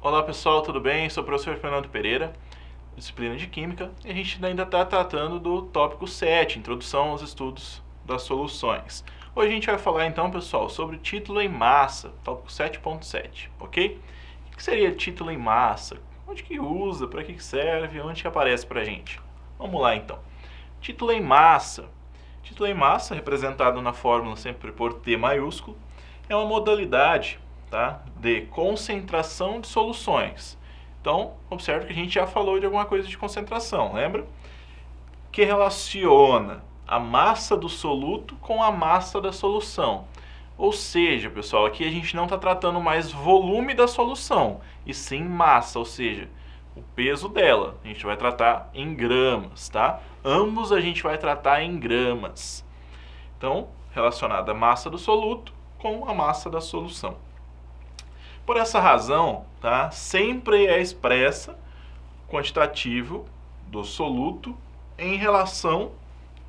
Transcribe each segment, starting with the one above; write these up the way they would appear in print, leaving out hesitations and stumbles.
Olá pessoal, tudo bem? Sou o professor Fernando Pereira, disciplina de Química, e a gente ainda está tratando do tópico 7, Introdução aos Estudos das Soluções. Hoje a gente vai falar então, pessoal, sobre título em massa, tópico 7.7, ok? O que seria título em massa? Onde que usa? Para que serve? Onde que aparece para a gente? Vamos lá então. Título em massa. Título em massa, representado na fórmula sempre por T maiúsculo, é uma modalidade, tá, de concentração de soluções. Então, observe que a gente já falou de alguma coisa de concentração, lembra? Que relaciona a massa do soluto com a massa da solução. Ou seja, pessoal, aqui a gente não está tratando mais volume da solução, e sim massa, ou seja, o peso dela. A gente vai tratar em gramas, tá? Ambos a gente vai tratar em gramas. Então, relacionada a massa do soluto com a massa da solução. Por essa razão, tá, sempre é expressa o quantitativo do soluto em relação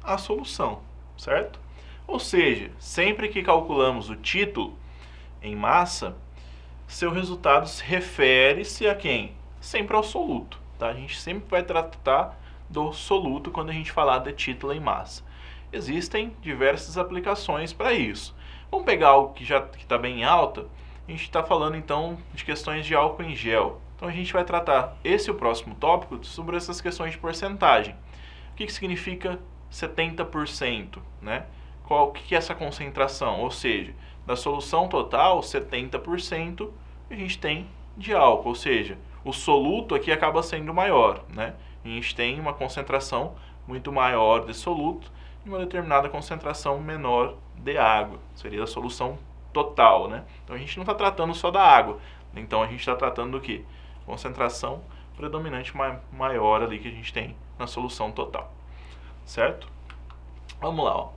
à solução, certo? Ou seja, sempre que calculamos o título em massa, seu resultado se refere-se a quem? Sempre ao soluto, tá? A gente sempre vai tratar do soluto quando a gente falar de título em massa. Existem diversas aplicações para isso. Vamos pegar algo que está bem alta. A gente está falando então de questões de álcool em gel. Então a gente vai tratar esse o próximo tópico sobre essas questões de porcentagem. O que significa 70%, né? O que é essa concentração? Ou seja, da solução total, 70% a gente tem de álcool, ou seja, o soluto aqui acaba sendo maior, né? A gente tem uma concentração muito maior de soluto e uma determinada concentração menor de água. Seria a solução total, né? Então a gente não está tratando só da água, então a gente está tratando do que? Concentração predominante maior ali que a gente tem na solução total, certo? Vamos lá, ó.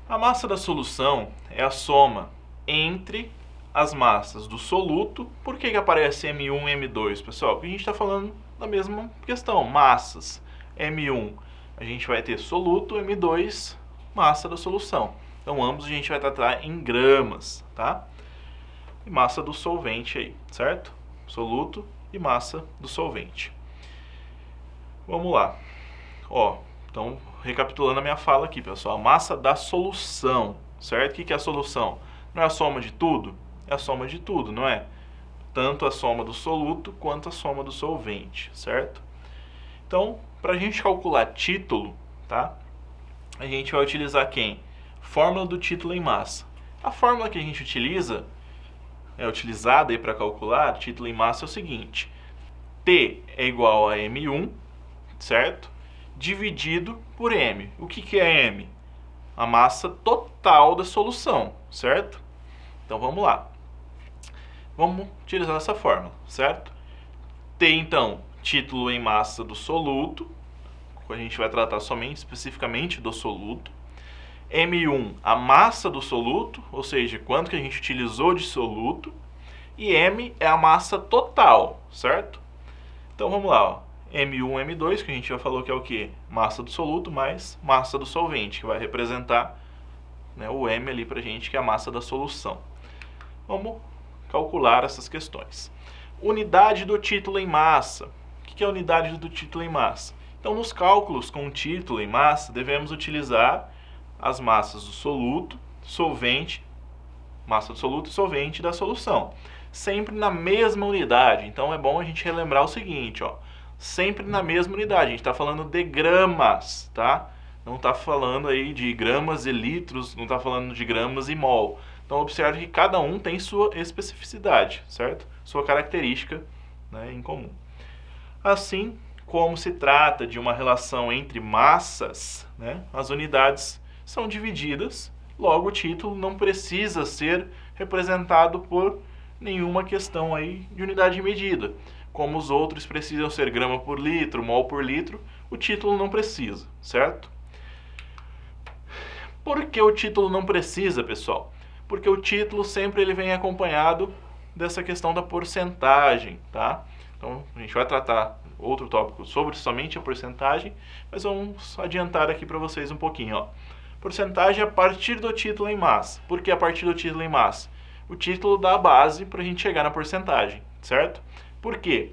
A massa da solução é a soma entre as massas do soluto. Por que aparece M1 e M2, pessoal? Porque a gente está falando da mesma questão, massas. M1 a gente vai ter soluto, M2 massa da solução. Então, ambos a gente vai tratar em gramas, tá? E massa do solvente aí, certo? Soluto e massa do solvente. Vamos lá. Ó, então, recapitulando a minha fala aqui, pessoal. A massa da solução, certo? O que é a solução? Não é a soma de tudo? É a soma de tudo, não é? Tanto a soma do soluto quanto a soma do solvente, certo? Então, para a gente calcular título, tá? A gente vai utilizar quem? Fórmula do título em massa. A fórmula que a gente utiliza, é utilizada para calcular título em massa é o seguinte: T é igual a M1, certo? Dividido por M. O que é M? A massa total da solução, certo? Então vamos lá. Vamos utilizar essa fórmula, certo? T, então, título em massa do soluto. A gente vai tratar somente, especificamente do soluto. M1, a massa do soluto, ou seja, quanto que a gente utilizou de soluto. E M é a massa total, certo? Então vamos lá, ó. M1, M2, que a gente já falou que é o que? Massa do soluto mais massa do solvente, que vai representar, né, o M ali pra gente, que é a massa da solução. Vamos calcular essas questões. Unidade do título em massa. O que é a unidade do título em massa? Então, nos cálculos com título em massa, devemos utilizar as massas do soluto, solvente, massa do soluto e solvente da solução. Sempre na mesma unidade. Então, é bom a gente relembrar o seguinte, ó. Sempre na mesma unidade. A gente está falando de gramas, tá? Não está falando aí de gramas e litros, não está falando de gramas e mol. Então, observe que cada um tem sua especificidade, certo? Sua característica, né, em comum. Assim, como se trata de uma relação entre massas, né, as unidades são divididas, logo o título não precisa ser representado por nenhuma questão aí de unidade de medida. Como os outros precisam ser grama por litro, mol por litro, o título não precisa, certo? Por que o título não precisa, pessoal? Porque o título sempre ele vem acompanhado dessa questão da porcentagem, tá? Então, a gente vai tratar outro tópico sobre somente a porcentagem, mas vamos adiantar aqui para vocês um pouquinho, ó. Porcentagem a partir do título em massa. Por que a partir do título em massa? O título dá a base para a gente chegar na porcentagem, certo? Por quê?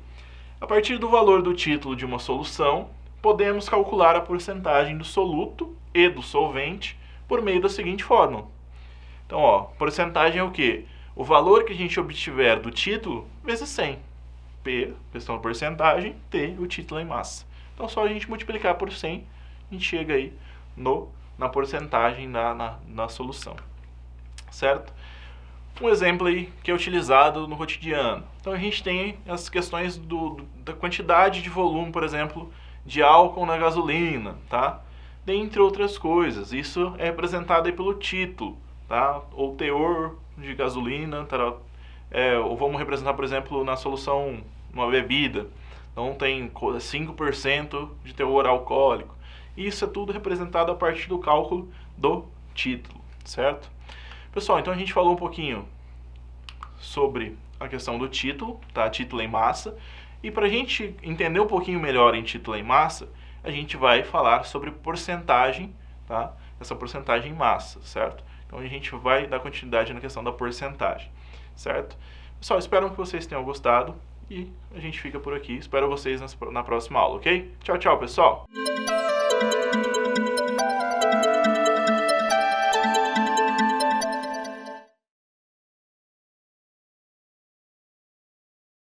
A partir do valor do título de uma solução, podemos calcular a porcentagem do soluto e do solvente por meio da seguinte fórmula. Então, ó, porcentagem é o quê? O valor que a gente obtiver do título vezes 100. P, questão da porcentagem, T, o título em massa. Então, só a gente multiplicar por 100, a gente chega aí na porcentagem na solução, certo? Um exemplo aí que é utilizado no cotidiano. Então a gente tem as questões da quantidade de volume, por exemplo, de álcool na gasolina, tá? Dentre outras coisas. Isso é representado aí pelo título, tá? Ou teor de gasolina, tá? Ou vamos representar, por exemplo, na solução, uma bebida. Então tem 5% de teor alcoólico. Isso é tudo representado a partir do cálculo do título, certo? Pessoal, então a gente falou um pouquinho sobre a questão do título, tá? Título em massa. E para a gente entender um pouquinho melhor em título em massa, a gente vai falar sobre porcentagem, tá? Essa porcentagem em massa, certo? Então a gente vai dar continuidade na questão da porcentagem, certo? Pessoal, espero que vocês tenham gostado e a gente fica por aqui. Espero vocês na próxima aula, ok? Tchau, tchau, pessoal!